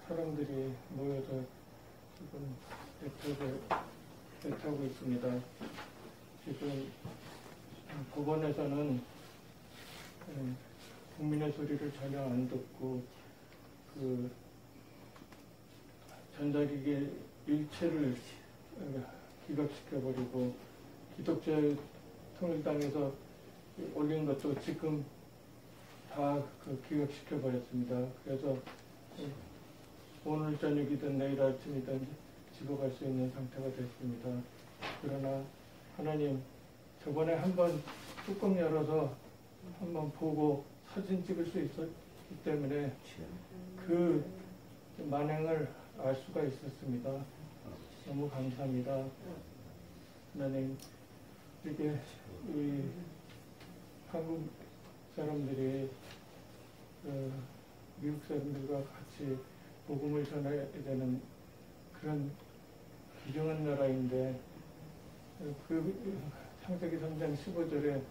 사람들이 모여서 지금 애타고 있습니다. 지금 법원에서는 국민의 소리를 전혀 안 듣고 그 전자기기 일체를 기각시켜버리고 기독자유통일당에서 올린 것도 지금 다 기각시켜버렸습니다. 그래서 오늘 저녁이든 내일 아침이든 집어갈 수 있는 상태가 됐습니다. 그러나 하나님, 저번에 한번 뚜껑 열어서 한번 보고 사진 찍을 수 있었기 때문에 그 만행을 알 수가 있었습니다. 너무 감사합니다. 하나님, 이게 이 한국 사람들이 미국 사람들과 같이 복음을 전해야 되는 그런 귀중한 나라인데, 그 창세기 3장 15절에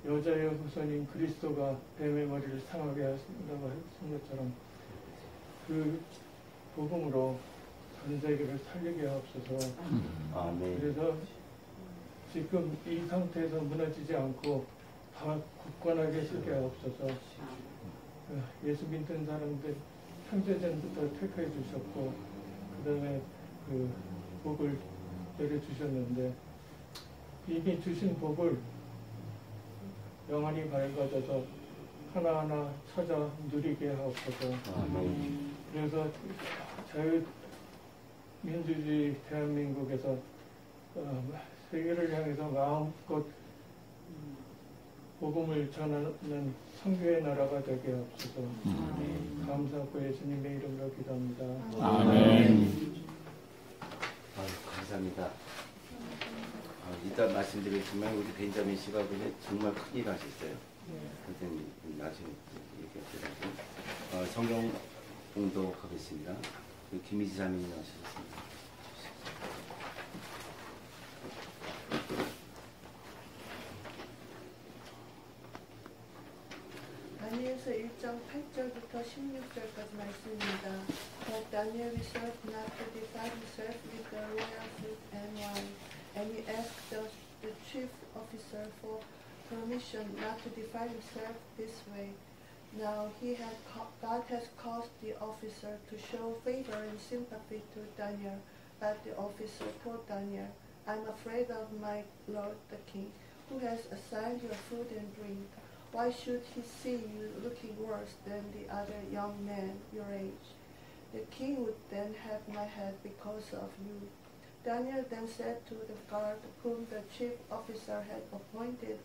여자의 후손인 그리스도가 뱀의 머리를 상하게 하신다고 했은 것처럼 그 복음으로 전 세계를 살리게 하옵소서. 아멘. 그래서 지금 이 상태에서 무너지지 않고 다 굳건하게 서게 하옵소서. 예수 믿는 사람들 창세전부터 택해 주셨고, 그 다음에 그 복을 내려주셨는데, 이미 주신 복을 영원히 밝아져서 하나하나 찾아 누리게 하옵소서. 그래서 자유민주주의 대한민국에서 세계를 향해서 마음껏 복음을 전하는 선교의 나라가 되게 하옵소서. 감사하고 예수님의 이름으로 기도합니다. 아멘. 감사합니다. 이따 말씀드리지만 우리 벤자민 씨가 그냥 정말 큰일 하셨어요. 선생님 나중에 얘기하더라고요. 성경 봉독하겠습니다. 김희지 자매님 나오셨습니다. 다니엘서 1장 8절부터 16절까지 말씀입니다. But Daniel resolved not to defile himself with the royal food and wine, and he asked the chief officer for permission not to defile himself this way. Now God has caused the officer to show favor and sympathy to Daniel, but the officer told Daniel, I'm afraid of my lord the king, who has assigned your food and drink. Why should he see you looking worse than the other young men your age? The king would then have my head because of you. Daniel then said to the guard whom the chief officer had appointed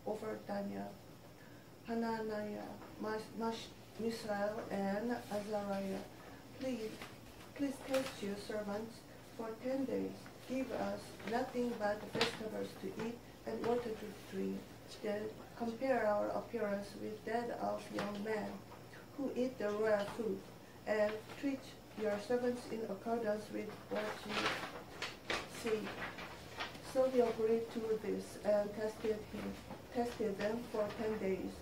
over Daniel, Hananiah, Mishael, and Azariah, please test your servants for 10 days. Give us nothing but vegetables to eat and water to drink. Then compare our appearance with that of young men who eat the royal food, and treat your servants in accordance with what you see. So he agreed to this and tested them for 10 days.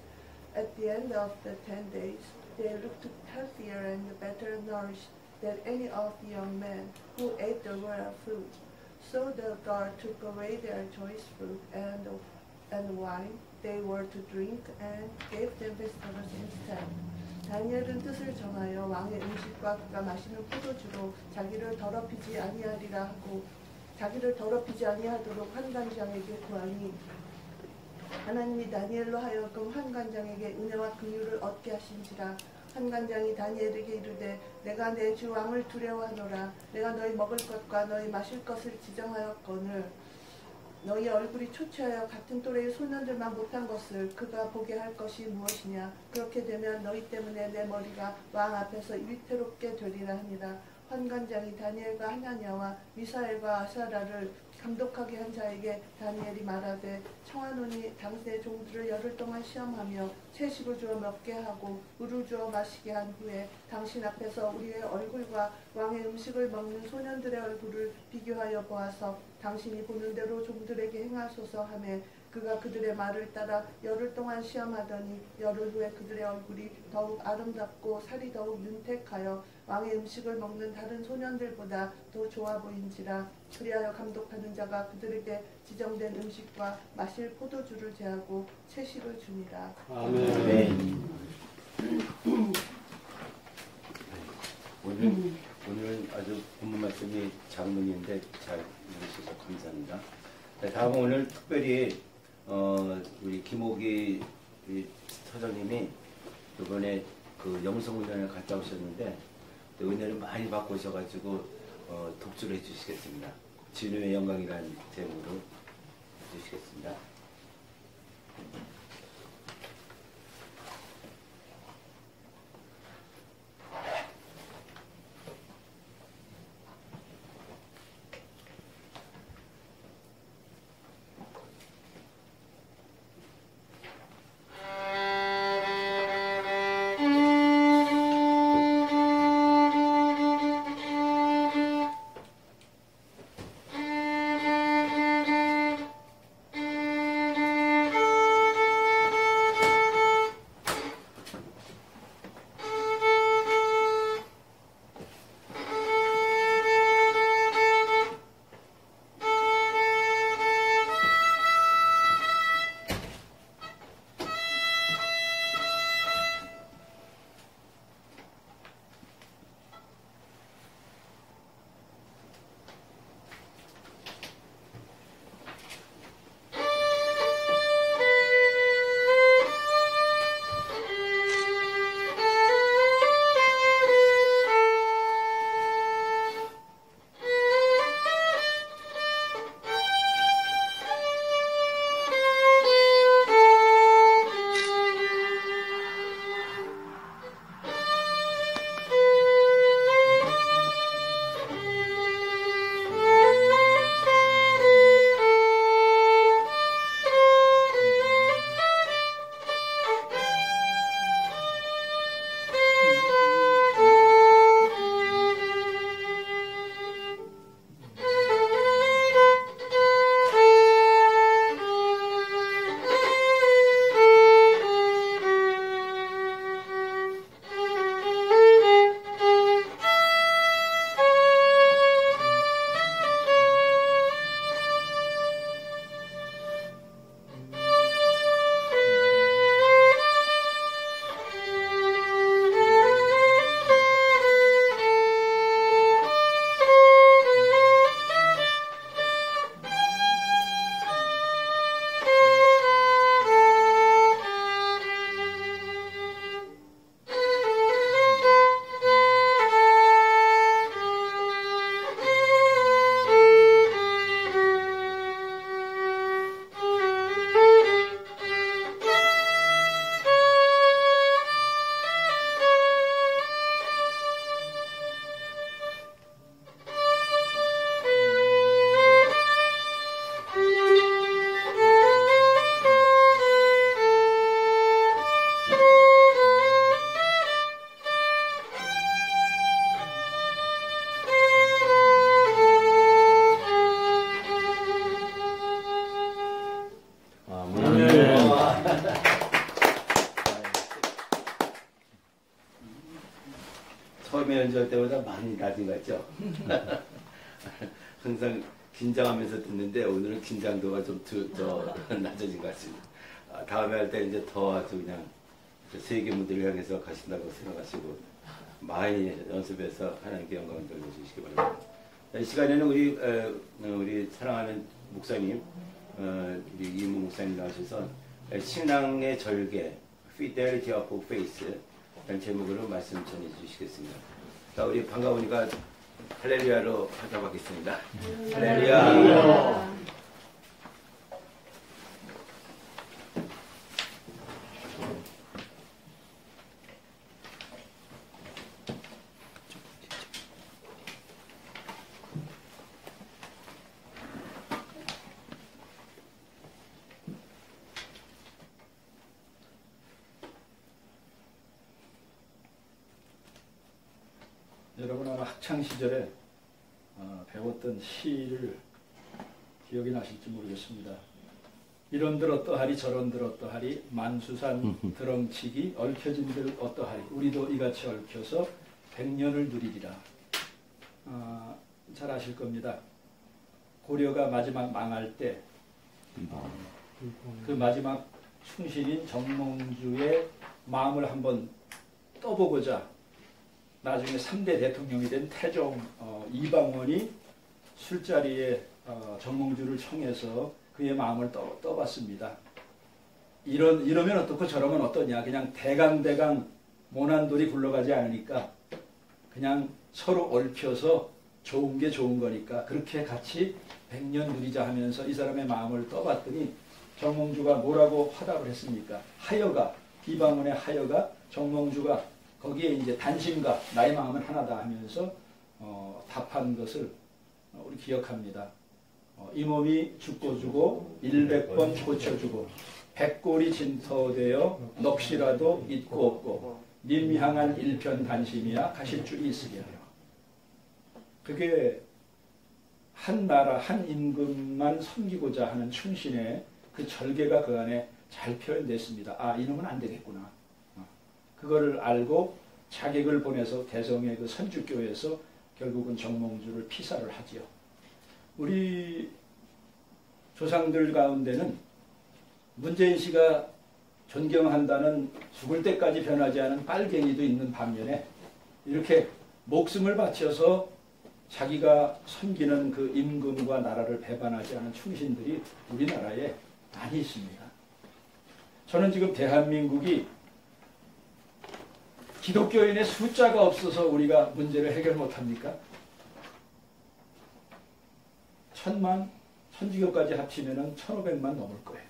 At the end of the 10 days, they looked healthier and better nourished than any of the young men who ate the royal food. So the guard took away their choice fruit and wine they were to drink and gave them vegetables instead. 다니엘은 뜻을 정하여 왕의 음식과 그가 마시는 포도주로 자기를 더럽히지 아니하리라 하고 자기를 더럽히지 아니하도록 환관장에게 구하니 하나님이 다니엘로 하여금 환관장에게 은혜와 긍휼을 얻게 하신지라. 환관장이 다니엘에게 이르되 내가 내 주 왕을 두려워하노라. 내가 너희 먹을 것과 너희 마실 것을 지정하였거늘 너희 얼굴이 초췌하여 같은 또래의 소년들만 못한 것을 그가 보게 할 것이 무엇이냐. 그렇게 되면 너희 때문에 내 머리가 왕 앞에서 위태롭게 되리라 하니라. 환관장이 다니엘과 하나냐와 미사엘과 아사라를 감독하게 한 자에게 다니엘이 말하되 청하노니 당신의 종들을 열흘 동안 시험하며 채식을 주어 먹게 하고 물을 주어 마시게 한 후에 당신 앞에서 우리의 얼굴과 왕의 음식을 먹는 소년들의 얼굴을 비교하여 보아서 당신이 보는 대로 종들에게 행하소서 하매 그가 그들의 말을 따라 열흘 동안 시험하더니 열흘 후에 그들의 얼굴이 더욱 아름답고 살이 더욱 윤택하여 왕의 음식을 먹는 다른 소년들보다 더 좋아 보인지라. 그리하여 감독하는 자가 그들에게 지정된 음식과 마실 포도주를 제하고 채식을 주니라. 아멘. 오늘은 아주 본문 말씀이 장문인데 잘 읽으셔서 감사합니다. 다음은 오늘 특별히 우리 김옥이 터전님이 이번에 그 영성훈련을 갔다 오셨는데 은혜를 많이 받고 오셔가지고 독주를 해주시겠습니다. 진우의 영광이라는 제목으로 해주시겠습니다. 처음에 연주할 때보다 많이 낮은 것 같죠? 항상 긴장하면서 듣는데 오늘은 긴장도가 좀 더 낮아진 것 같습니다. 다음에 할 때 이제 더 아주 그냥 세계 무대를 향해서 가신다고 생각하시고 많이 연습해서 하나님께 영광을 돌려주시기 바랍니다. 이 시간에는 우리 사랑하는 목사님, 우리 이모 목사님 나오셔서 신앙의 절개, Fidelity of Faith 라는 제목으로 말씀 전해 주시겠습니다. 자, 우리 반가우니까 할렐루야로 하도록 하겠습니다. 할렐루야. 여러분 아마 학창 시절에 배웠던 시를 기억이 나실지 모르겠습니다. 이런들 어떠하리 저런들 어떠하리 만수산 드렁치기 얽혀진들 어떠하리 우리도 이같이 얽혀서 100년을 누리리라. 잘 아실 겁니다. 고려가 마지막 망할 때 그 마지막 충신인 정몽주의 마음을 한번 떠보고자 나중에 3대 대통령이 된 태종 이방원이 술자리에 정몽주를 청해서 그의 마음을 떠봤습니다. 이러면 어떻고 저러면 어떠냐. 그냥 대강대강 모난돌이 굴러가지 않으니까 그냥 서로 얽혀서 좋은 게 좋은 거니까 그렇게 같이 100년 누리자 하면서 이 사람의 마음을 떠봤더니 정몽주가 뭐라고 화답을 했습니까? 하여가, 이방원의 하여가 정몽주가 거기에 이제 단심과 나의 마음은 하나다 하면서 답한 것을 우리 기억합니다. 이 몸이 죽고 주고 100번 고쳐주고 100골이 진터되어 넋이라도 있고 없고 님 향한 일편 단심이야 가실 줄이 있으랴. 그게 한 나라 한 임금만 섬기고자 하는 충신의 그 절개가 그 안에 잘 표현됐습니다. 이놈은 안 되겠구나. 그거를 알고 자객을 보내서 대성의 그 선주교에서 결국은 정몽주를 피살을 하지요. 우리 조상들 가운데는 문재인 씨가 존경한다는 죽을 때까지 변하지 않은 빨갱이도 있는 반면에 이렇게 목숨을 바쳐서 자기가 섬기는 그 임금과 나라를 배반하지 않은 충신들이 우리나라에 많이 있습니다. 저는 지금 대한민국이 기독교인의 숫자가 없어서 우리가 문제를 해결 못합니까? 1000만, 천주교까지 합치면 1500만 넘을 거예요.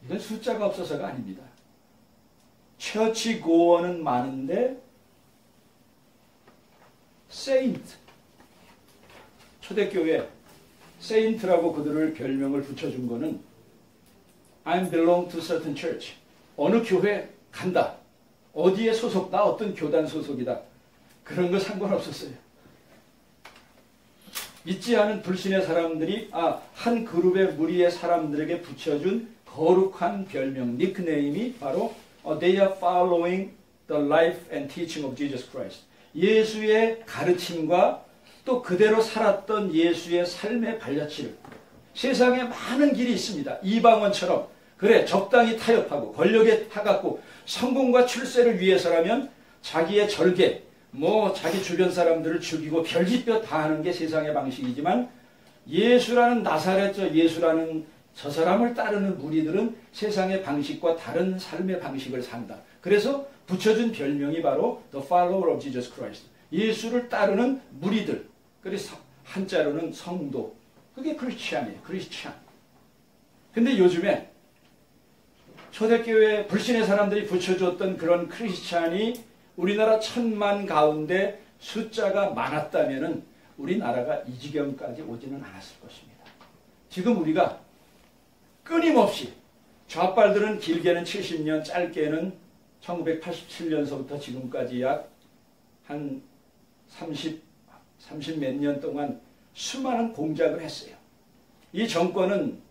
이건 숫자가 없어서가 아닙니다. 처치 고원은 많은데 세인트, 초대교회 세인트라고 그들을 별명을 붙여준 거는 I belong to certain church. 어느 교회 간다. 어디에 소속, 나 어떤 교단 소속이다. 그런 거 상관없었어요. 믿지 않은 불신의 사람들이 한 그룹의 무리의 사람들에게 붙여준 거룩한 별명, 닉네임이 바로 They are following the life and teaching of Jesus Christ. 예수의 가르침과 또 그대로 살았던 예수의 삶의 발자취를. 세상에 많은 길이 있습니다. 이방원처럼 그래 적당히 타협하고 권력에 타갖고 성공과 출세를 위해서라면 자기의 절개, 자기 주변 사람들을 죽이고 별짓뼈 다 하는 게 세상의 방식이지만 예수라는 나사렛 예수라는 저 사람을 따르는 무리들은 세상의 방식과 다른 삶의 방식을 산다. 그래서 붙여준 별명이 바로 The Follower of Jesus Christ. 예수를 따르는 무리들. 그래서 한자로는 성도. 그게 크리스찬이에요. 크리스찬. 근데 요즘에 초대교회 불신의 사람들이 붙여줬던 그런 크리스찬이 우리나라 1000만 가운데 숫자가 많았다면 우리나라가 이 지경까지 오지는 않았을 것입니다. 지금 우리가 끊임없이 좌빨들은 길게는 70년, 짧게는 1987년서부터 지금까지 약 한 30 몇 년 동안 수많은 공작을 했어요. 이 정권은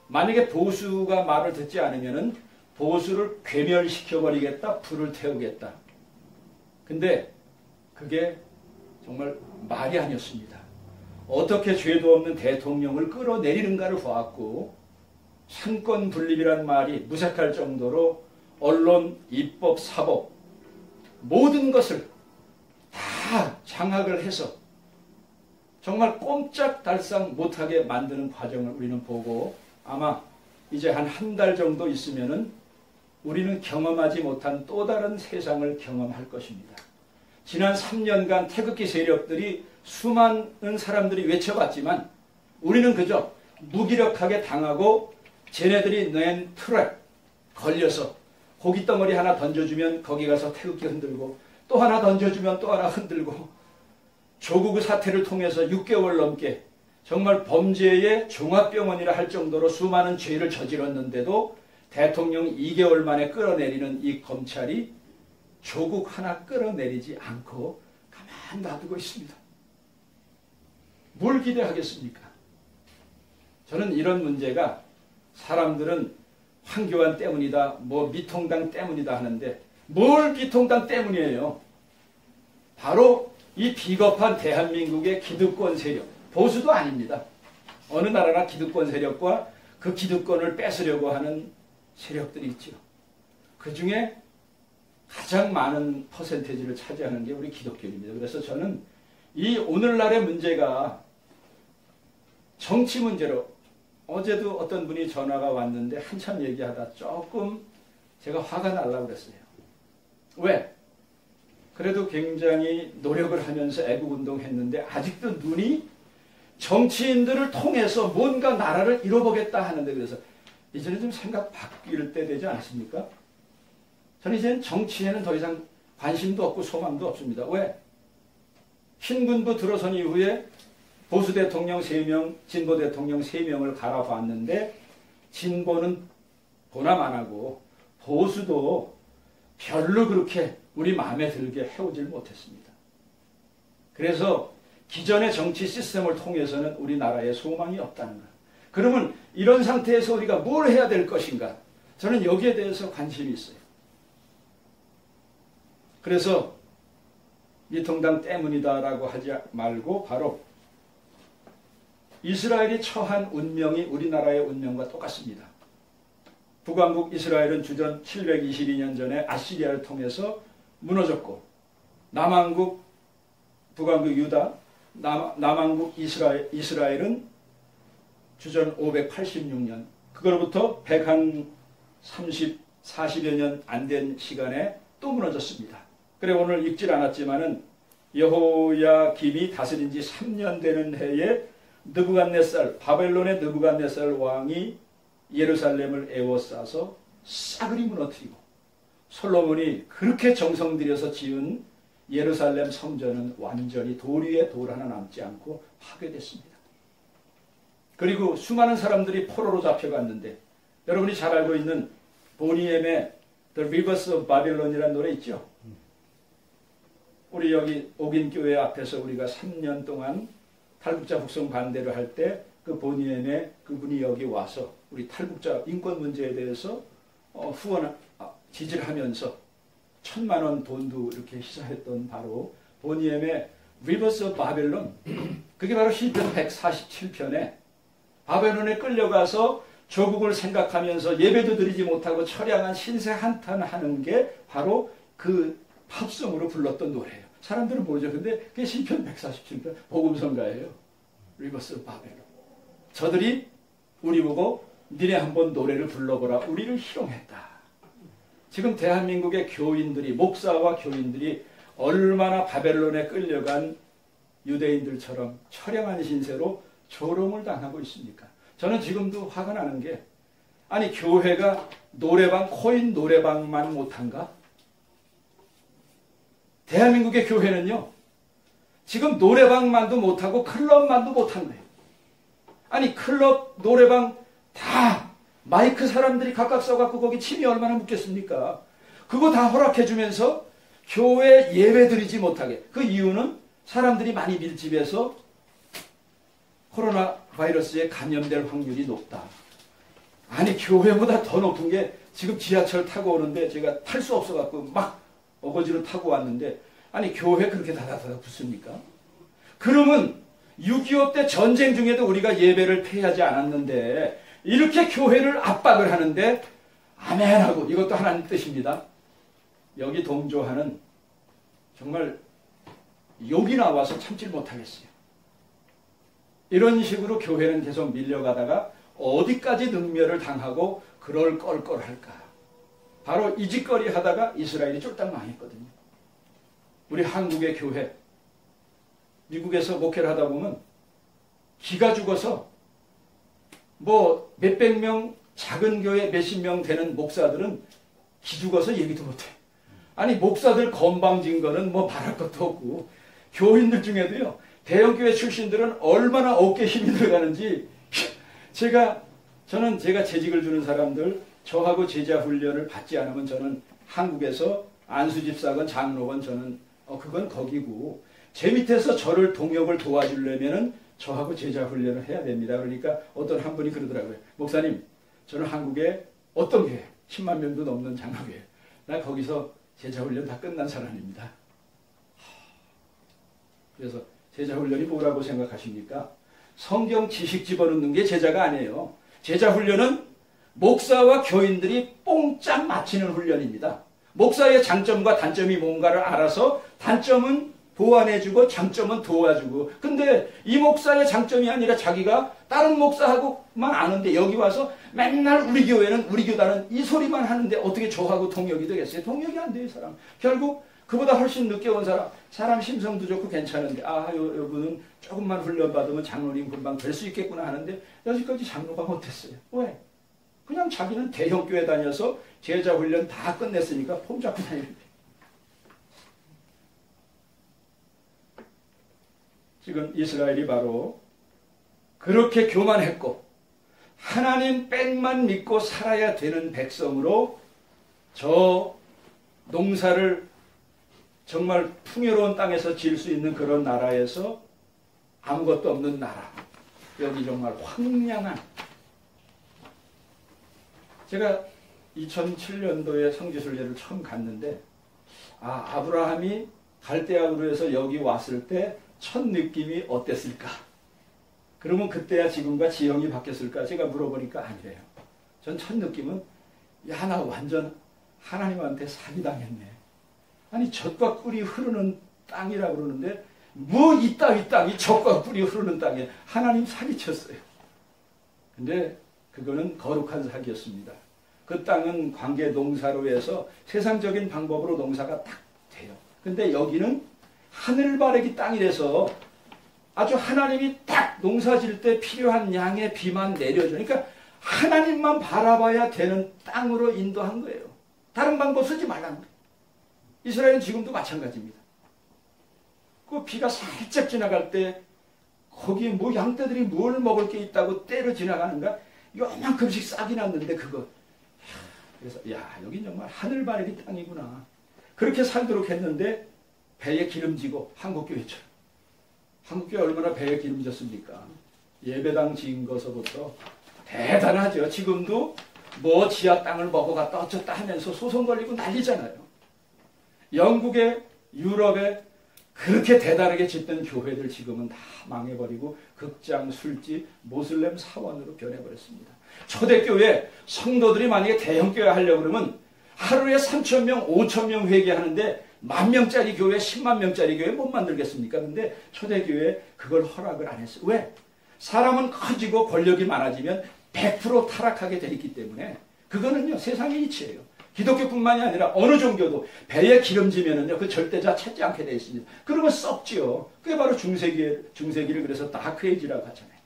만약에 보수가 말을 듣지 않으면 보수를 괴멸시켜버리겠다, 불을 태우겠다. 근데 그게 정말 말이 아니었습니다. 어떻게 죄도 없는 대통령을 끌어내리는가를 보았고 상권 분립이란 말이 무색할 정도로 언론, 입법, 사법 모든 것을 다 장악을 해서 정말 꼼짝달싹 못하게 만드는 과정을 우리는 보고 아마 이제 한 달 정도 있으면은 우리는 경험하지 못한 또 다른 세상을 경험할 것입니다. 지난 3년간 태극기 세력들이 수많은 사람들이 외쳐봤지만 우리는 그저 무기력하게 당하고 쟤네들이 낸 트랩 걸려서 고깃덩어리 하나 던져주면 거기 가서 태극기 흔들고 또 하나 던져주면 또 하나 흔들고 조국 사태를 통해서 6개월 넘게 정말 범죄의 종합병원이라 할 정도로 수많은 죄를 저질렀는데도 대통령 2개월 만에 끌어내리는 이 검찰이 조국 하나 끌어내리지 않고 가만 놔두고 있습니다. 뭘 기대하겠습니까? 저는 이런 문제가 사람들은 황교안 때문이다, 뭐 미통당 때문이다 하는데 뭘 미통당 때문이에요? 바로 이 비겁한 대한민국의 기득권 세력, 보수도 아닙니다. 어느 나라나 기득권 세력과 그 기득권을 뺏으려고 하는 세력들이 있죠. 그 중에 가장 많은 퍼센테이지를 차지하는 게 우리 기독교입니다. 그래서 저는 이 오늘날의 문제가 정치 문제로, 어제도 어떤 분이 전화가 왔는데 한참 얘기하다 조금 제가 화가 날라고 그랬어요. 왜? 그래도 굉장히 노력을 하면서 애국운동 했는데 아직도 눈이 정치인들을 통해서 뭔가 나라를 이뤄보겠다 하는데, 그래서 이제는 좀 생각 바뀔 때 되지 않습니까? 저는 이제는 정치에는 더 이상 관심도 없고 소망도 없습니다. 왜? 신군부 들어선 이후에 보수 대통령 3명, 진보 대통령 3명을 갈아봤는데 진보는 보남 안 하고 보수도 별로 그렇게 우리 마음에 들게 해오질 못했습니다. 그래서 기존의 정치 시스템을 통해서는 우리나라에 소망이 없다는 거예요. 그러면 이런 상태에서 우리가 뭘 해야 될 것인가? 저는 여기에 대해서 관심이 있어요. 그래서 미통당 때문이다라고 하지 말고 바로 이스라엘이 처한 운명이 우리나라의 운명과 똑같습니다. 북왕국 이스라엘은 주전 722년 전에 아시리아를 통해서 무너졌고, 남왕국 북왕국 유다, 남왕국 이스라엘은 주전 586년, 그걸로부터 40여 년 안 된 시간에 또 무너졌습니다. 그래 오늘 읽질 않았지만은 여호야김이 다스린 지 3년 되는 해에 느부갓네살, 바벨론의 느부갓네살 왕이 예루살렘을 에워싸서 싸그리 무너뜨리고, 솔로몬이 그렇게 정성 들여서 지은 예루살렘 성전은 완전히 돌 위에 돌 하나 남지 않고 파괴됐습니다. 그리고 수많은 사람들이 포로로 잡혀갔는데, 여러분이 잘 알고 있는 보니엠의 The Rivers of Babylon이라는 노래 있죠? 우리 여기 옥인교회 앞에서 우리가 3년 동안 탈북자 북송 반대를 할 때 그 보니엠의 그분이 여기 와서 우리 탈북자 인권 문제에 대해서 지지를 하면서 1,000만 원 돈도 이렇게 희생했던 바로 보니엠의 Rivers of Babylon, 그게 바로 시편 147편에 바벨론에 끌려가서 조국을 생각하면서 예배도 드리지 못하고 처량한 신세 한탄하는 게 바로 그 팝송으로 불렀던 노래예요. 사람들은 모르죠. 근데 그게 시편 147편 복음성가예요. Rivers of Babylon. 저들이 우리 보고 니네 한번 노래를 불러보라, 우리를 희롱했다. 지금 대한민국의 교인들이, 목사와 교인들이 얼마나 바벨론에 끌려간 유대인들처럼 처량한 신세로 조롱을 당하고 있습니까? 저는 지금도 화가 나는 게, 아니 교회가 노래방, 코인 노래방만 못한가? 대한민국의 교회는요, 지금 노래방만도 못하고 클럽만도 못한 거예요. 아니 클럽, 노래방 다 마이크 사람들이 각각 써갖고 거기 침이 얼마나 묻겠습니까? 그거 다 허락해주면서 교회 예배 드리지 못하게. 그 이유는 사람들이 많이 밀집해서 코로나 바이러스에 감염될 확률이 높다. 아니 교회보다 더 높은 게, 지금 지하철 타고 오는데 제가 탈 수 없어갖고 막 어거지로 타고 왔는데, 아니 교회 그렇게 다다다다 붙습니까? 그러면 6.25 때 전쟁 중에도 우리가 예배를 폐하지 않았는데 이렇게 교회를 압박을 하는데 아멘하고, 이것도 하나님 뜻입니다. 여기 동조하는 정말 욕이 나와서 참질 못하겠어요. 이런 식으로 교회는 계속 밀려가다가 어디까지 능멸을 당하고 그럴 껄껄할까. 바로 이 짓거리 하다가 이스라엘이 쫄딱 망했거든요. 우리 한국의 교회, 미국에서 목회를 하다 보면 기가 죽어서 뭐 몇백 명, 작은 교회 몇십 명 되는 목사들은 기 죽어서 얘기도 못해. 아니 목사들 건방진 거는 뭐 말할 것도 없고, 교인들 중에도요, 대형교회 출신들은 얼마나 어깨에 힘이 들어가는지, 저는 제가 재직을 주는 사람들, 저하고 제자 훈련을 받지 않으면 저는 한국에서 안수집사건 장로건 저는 그건 거기고, 제 밑에서 저를 동역을 도와주려면은 저하고 제자 훈련을 해야 됩니다. 그러니까 어떤 한 분이 그러더라고요. 목사님, 저는 한국에 어떤 교회, 10만 명도 넘는 장로교회, 나 거기서 제자훈련 다 끝난 사람입니다. 그래서 제자훈련이 뭐라고 생각하십니까? 성경 지식 집어넣는 게 제자가 아니에요. 제자훈련은 목사와 교인들이 뽕짝 맞히는 훈련입니다. 목사의 장점과 단점이 뭔가를 알아서 단점은 보완해주고 장점은 도와주고, 근데 이 목사의 장점이 아니라 자기가 다른 목사하고만 아는데 여기 와서 맨날 우리 교회는 우리 교단은 이 소리만 하는데 어떻게 저하고 동역이 되겠어요? 동역이 안 돼요. 사람 결국 그보다 훨씬 늦게 온 사람 심성도 좋고 괜찮은데, 요분은 조금만 훈련받으면 장로님 금방 될 수 있겠구나 하는데 여기까지 장로가 못했어요. 왜? 그냥 자기는 대형 교회 다녀서 제자 훈련 다 끝냈으니까 폼 잡고 다니는데. 지금 이스라엘이 바로 그렇게 교만했고 하나님 빽만 믿고 살아야 되는 백성으로 저 농사를 정말 풍요로운 땅에서 지을 수 있는 그런 나라에서 아무것도 없는 나라, 여기 정말 황량한, 제가 2007년도에 성지순례를 처음 갔는데 아브라함이 갈대아우르에서 여기 왔을 때 첫 느낌이 어땠을까? 그러면 그때야 지금과 지형이 바뀌었을까? 제가 물어보니까 아니래요. 전 첫 느낌은 야, 나 완전 하나님한테 사기당했네. 아니 젖과 꿀이 흐르는 땅이라고 그러는데 뭐 이따위 땅이 젖과 꿀이 흐르는 땅에 하나님 사기쳤어요. 근데 그거는 거룩한 사기였습니다. 그 땅은 관계 농사로 해서 세상적인 방법으로 농사가 딱 돼요. 근데 여기는 하늘바라기 땅이라서 아주 하나님이 딱 농사 질 때 필요한 양의 비만 내려줘. 그러니까 하나님만 바라봐야 되는 땅으로 인도한 거예요. 다른 방법 쓰지 말라는 거예요. 이스라엘은 지금도 마찬가지입니다. 그 비가 살짝 지나갈 때 거기에 뭐 양떼들이 뭘 먹을 게 있다고 때려 지나가는가? 요만큼씩 싹이 났는데 그거. 그래서 야, 여긴 정말 하늘바라기 땅이구나. 그렇게 살도록 했는데 배에 기름지고, 한국교회처럼. 한국교회 얼마나 배에 기름졌습니까? 예배당 지은 것서부터 대단하죠. 지금도 뭐 지하 땅을 먹어갔다 어쩌다 하면서 소송 걸리고 난리잖아요. 영국에, 유럽에 그렇게 대단하게 짓던 교회들 지금은 다 망해버리고 극장, 술집, 모슬렘 사원으로 변해버렸습니다. 초대교회 성도들이 만약에 대형교회 하려고 그러면 하루에 3,000명, 5,000명 회개하는데 10,000명짜리 교회, 10만 명짜리 교회 못 만들겠습니까? 근데 초대교회 그걸 허락을 안 했어요. 왜? 사람은 커지고 권력이 많아지면 100% 타락하게 돼 있기 때문에 그거는요 세상의 이치예요. 기독교뿐만이 아니라 어느 종교도 배에 기름지면은요 그 절대자 찾지 않게 돼 있습니다. 그러면 썩지요. 그게 바로 중세기를 그래서 다크에이지라고 하잖아요.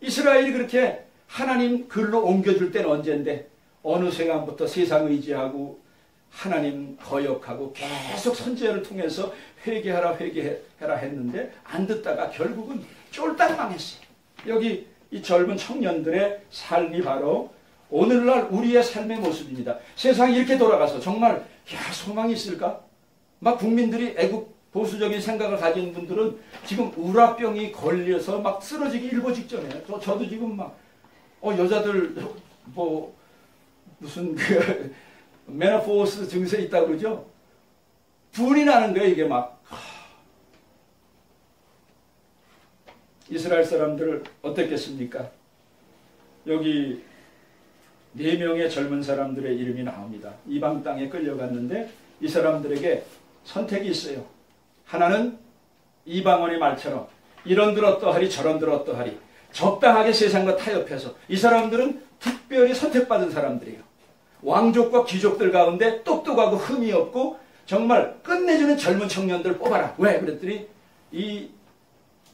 이스라엘이 그렇게 하나님 글로 옮겨줄 때는 언제인데 어느 순간부터 세상 의지하고 하나님 거역하고 계속 선지자를 통해서 회개하라 했는데 안 듣다가 결국은 쫄딱 망했어요. 여기 이 젊은 청년들의 삶이 바로 오늘날 우리의 삶의 모습입니다. 세상이 이렇게 돌아가서 정말 소망이 있을까? 막 국민들이 애국 보수적인 생각을 가진 분들은 지금 우라병이 걸려서 막 쓰러지기 일보 직전에 저도 지금 막 여자들 뭐 무슨 메노포스 증세 있다고 그러죠? 분이 나는 거예요, 이게 막. 이스라엘 사람들 어땠겠습니까? 여기 4명의 젊은 사람들의 이름이 나옵니다. 이방 땅에 끌려갔는데 이 사람들에게 선택이 있어요. 하나는 이방원의 말처럼 이런들 어떠하리 저런들 어떠하리 적당하게 세상과 타협해서, 이 사람들은 특별히 선택받은 사람들이에요. 왕족과 귀족들 가운데 똑똑하고 흠이 없고 정말 끝내주는 젊은 청년들 뽑아라. 왜? 그랬더니 이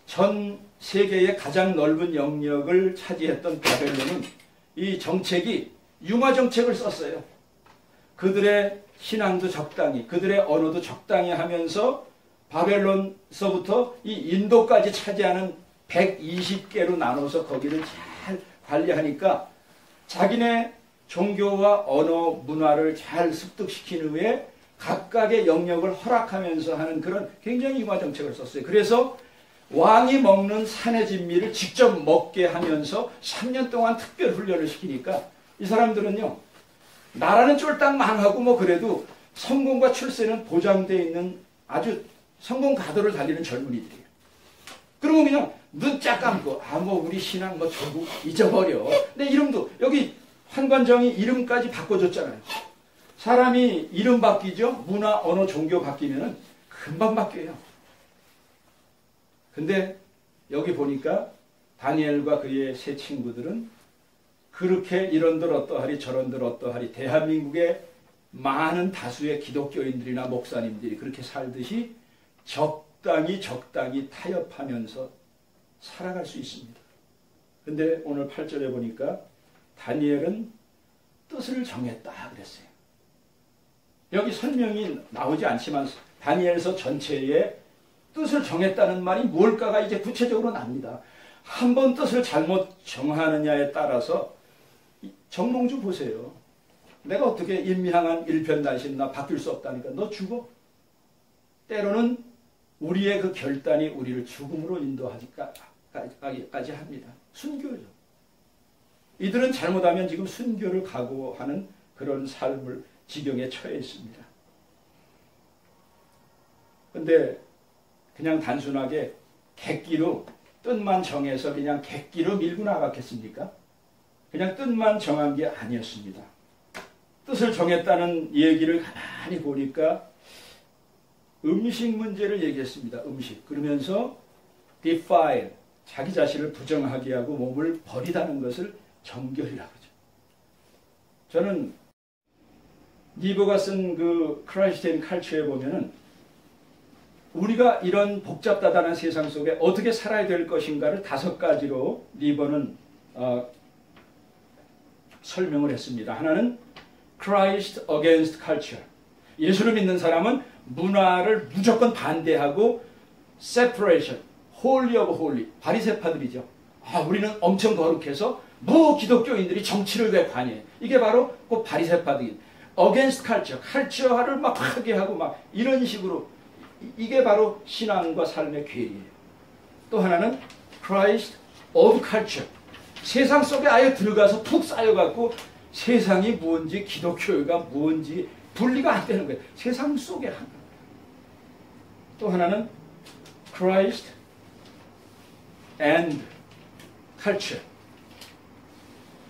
전 세계의 가장 넓은 영역을 차지했던 바벨론은 이 정책이 융화 정책을 썼어요. 그들의 신앙도 적당히, 그들의 언어도 적당히 하면서 바벨론서부터 이 인도까지 차지하는 120개로 나눠서 거기를 잘 관리하니까 자기네 종교와 언어, 문화를 잘 습득시킨 후에 각각의 영역을 허락하면서 하는 그런 굉장히 융화 정책을 썼어요. 그래서 왕이 먹는 산의 진미를 직접 먹게 하면서 3년 동안 특별 훈련을 시키니까 이 사람들은요, 나라는 쫄딱 망하고 뭐 그래도 성공과 출세는 보장되어 있는 아주 성공 가도를 달리는 젊은이들이에요. 그러면 그냥 눈 짝 감고 뭐 우리 신앙 뭐 조국 잊어버려. 내 이름도 여기 환관장이 이름까지 바꿔줬잖아요. 사람이 이름 바뀌죠. 문화, 언어, 종교 바뀌면은 금방 바뀌어요. 근데 여기 보니까 다니엘과 그의 세 친구들은 그렇게 이런들 어떠하리 저런들 어떠하리 대한민국의 많은 다수의 기독교인들이나 목사님들이 그렇게 살듯이 적당히 타협하면서 살아갈 수 있습니다. 근데 오늘 8절에 보니까 다니엘은 뜻을 정했다 그랬어요. 여기 설명이 나오지 않지만 다니엘서 전체에 뜻을 정했다는 말이 뭘까가 이제 구체적으로 납니다. 한번 뜻을 잘못 정하느냐에 따라서 정몽주 보세요. 내가 어떻게 임향한 일편단심 바뀔 수 없다니까 너 죽어. 때로는 우리의 그 결단이 우리를 죽음으로 인도하기까지 합니다. 순교죠. 이들은 잘못하면 지금 순교를 각오하는 그런 삶을 지경에 처해 있습니다. 근데 그냥 단순하게 객기로 뜻만 정해서 그냥 객기로 밀고 나갔겠습니까? 그냥 뜻만 정한 게 아니었습니다. 뜻을 정했다는 얘기를 가만히 보니까 음식 문제를 얘기했습니다. 음식. 그러면서 defile, 자기 자신을 부정하게 하고 몸을 버리다는 것을 정결이라고 하죠. 저는 니버가 쓴 그 크라이스트 앤 칼처에 보면은 우리가 이런 복잡다단한 세상 속에 어떻게 살아야 될 것인가를 5가지로 니버는 설명을 했습니다. 하나는 Christ against culture. 예수를 믿는 사람은 문화를 무조건 반대하고 separation, holy of holy, 바리새파들이죠. 우리는 엄청 거룩해서 기독교인들이 정치를 왜 관여해? 이게 바로 그 바리새파들이 against culture, 칼처를 막 파괴하고 막 이런 식으로 이게 바로 신앙과 삶의 괴리예요. 또 하나는 Christ of culture. 세상 속에 아예 들어가서 푹 쌓여갖고 세상이 뭔지 기독교가 뭔지 분리가 안 되는 거예요. 세상 속에 하나. 또 하나는 Christ and culture.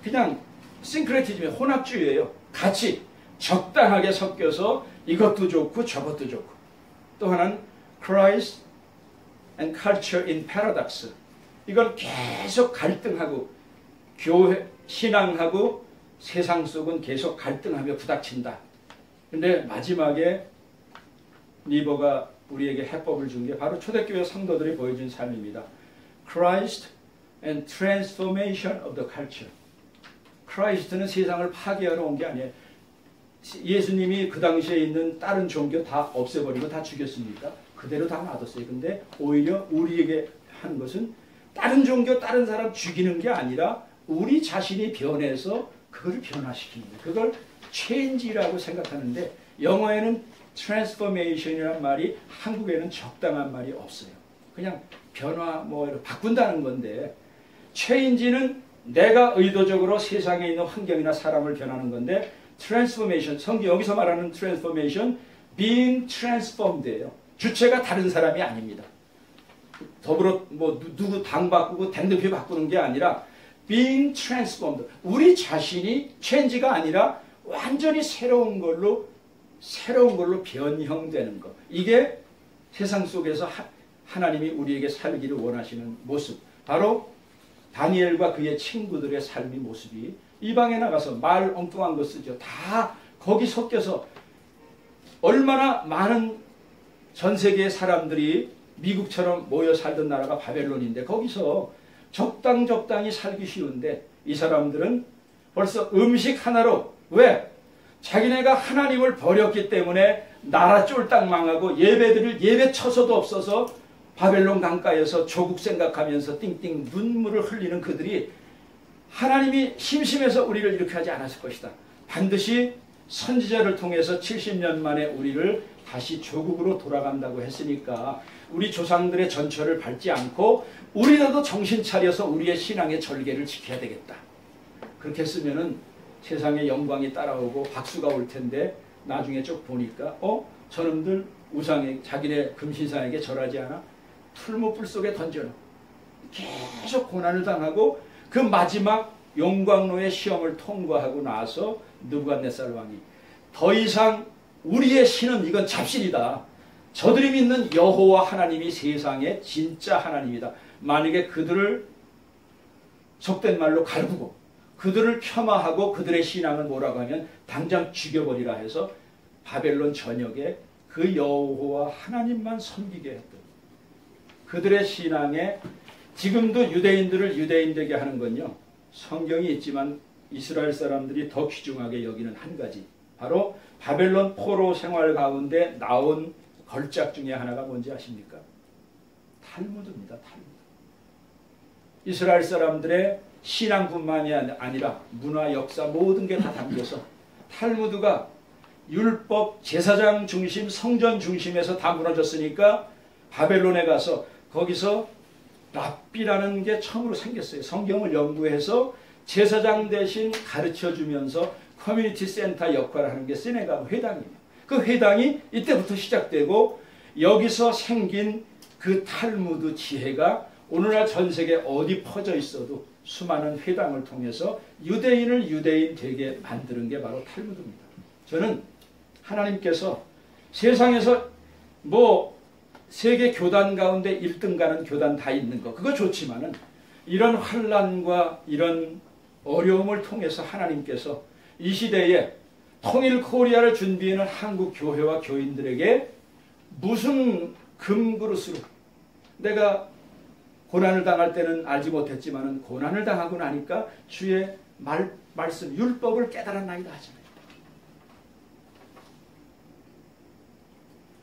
그냥 싱크레티즘의 혼합주의예요. 같이 적당하게 섞여서 이것도 좋고 저것도 좋고. 또 하나는 Christ and culture in paradox. 이건 계속 갈등하고 교회, 신앙하고 세상 속은 계속 갈등하며 부닥친다. 근데 마지막에 니버가 우리에게 해법을 준 게 바로 초대교회 성도들이 보여준 삶입니다. Christ and transformation of the culture. 크라이스트는 세상을 파괴하러 온 게 아니에요. 예수님이 그 당시에 있는 다른 종교 다 없애버리고 다 죽였습니까? 그대로 다 놔뒀어요. 근데 오히려 우리에게 한 것은 다른 종교, 다른 사람 죽이는 게 아니라 우리 자신이 변해서 그걸 변화시키는 거예요. 그걸 change라고 생각하는데 영어에는 transformation이라는 말이 한국에는 적당한 말이 없어요. 그냥 변화, 바꾼다는 건데 change는 내가 의도적으로 세상에 있는 환경이나 사람을 변하는 건데 transformation, 성경 여기서 말하는 transformation, being transformed예요. 주체가 다른 사람이 아닙니다. 더불어 누구 당 바꾸고 당대표 바꾸는 게 아니라 being transformed. 우리 자신이 change가 아니라 완전히 새로운 걸로 변형되는 것. 이게 세상 속에서 하나님이 우리에게 살기를 원하시는 모습. 바로 다니엘과 그의 친구들의 삶의 모습이 이방에 나가서 말 엉뚱한 거 쓰죠. 다 거기 섞여서 얼마나 많은 전 세계의 사람들이 미국처럼 모여 살던 나라가 바벨론인데 거기서 적당히 살기 쉬운데 이 사람들은 벌써 음식 하나로 왜? 자기네가 하나님을 버렸기 때문에 나라 쫄딱 망하고 예배 처소도 없어서 바벨론 강가에서 조국 생각하면서 띵띵 눈물을 흘리는 그들이 하나님이 심심해서 우리를 이렇게 하지 않았을 것이다. 반드시 선지자를 통해서 70년 만에 우리를 다시 조국으로 돌아간다고 했으니까 우리 조상들의 전철을 밟지 않고 우리라도 정신 차려서 우리의 신앙의 절개를 지켜야 되겠다. 그렇게 했으면은 세상에 영광이 따라오고 박수가 올 텐데 나중에 쭉 보니까 저놈들 우상에 자기네 금신상에게 절하지 않아? 풀무불 속에 던져놓고 계속 고난을 당하고 그 마지막 용광로의 시험을 통과하고 나서 느부갓네살 왕이 더 이상 우리의 신은 이건 잡신이다. 저들이 믿는 여호와 하나님이 세상의 진짜 하나님이다. 만약에 그들을 속된 말로 갈구고 그들을 폄하하고 그들의 신앙을 뭐라고 하면 당장 죽여버리라 해서 바벨론 전역에 그 여호와 하나님만 섬기게 했던 그들의 신앙에 지금도 유대인들을 유대인 되게 하는 건요. 성경이 있지만 이스라엘 사람들이 더 귀중하게 여기는 한 가지 바로 바벨론 포로 생활 가운데 나온 걸작 중에 하나가 뭔지 아십니까? 탈무드입니다. 탈무드. 이스라엘 사람들의 신앙뿐만이 아니라 문화, 역사 모든 게 다 담겨서 탈무드가 율법, 제사장 중심, 성전 중심에서 다 무너졌으니까 바벨론에 가서 거기서 랍비라는 게 처음으로 생겼어요. 성경을 연구해서 제사장 대신 가르쳐주면서 커뮤니티 센터 역할을 하는 게 시네가 회당이에요. 그 회당이 이때부터 시작되고 여기서 생긴 그 탈무드 지혜가 오늘날 전 세계 어디 퍼져 있어도 수많은 회당을 통해서 유대인을 유대인 되게 만드는 게 바로 탈무드입니다. 저는 하나님께서 세상에서 세계 교단 가운데 1등 가는 교단 다 있는 거 그거 좋지만은 이런 환난과 이런 어려움을 통해서 하나님께서 이 시대에 통일 코리아를 준비하는 한국 교회와 교인들에게 무슨 금그릇으로 내가 고난을 당할 때는 알지 못했지만은 고난을 당하고 나니까 주의 말씀 율법을 깨달았나이다 하잖아요.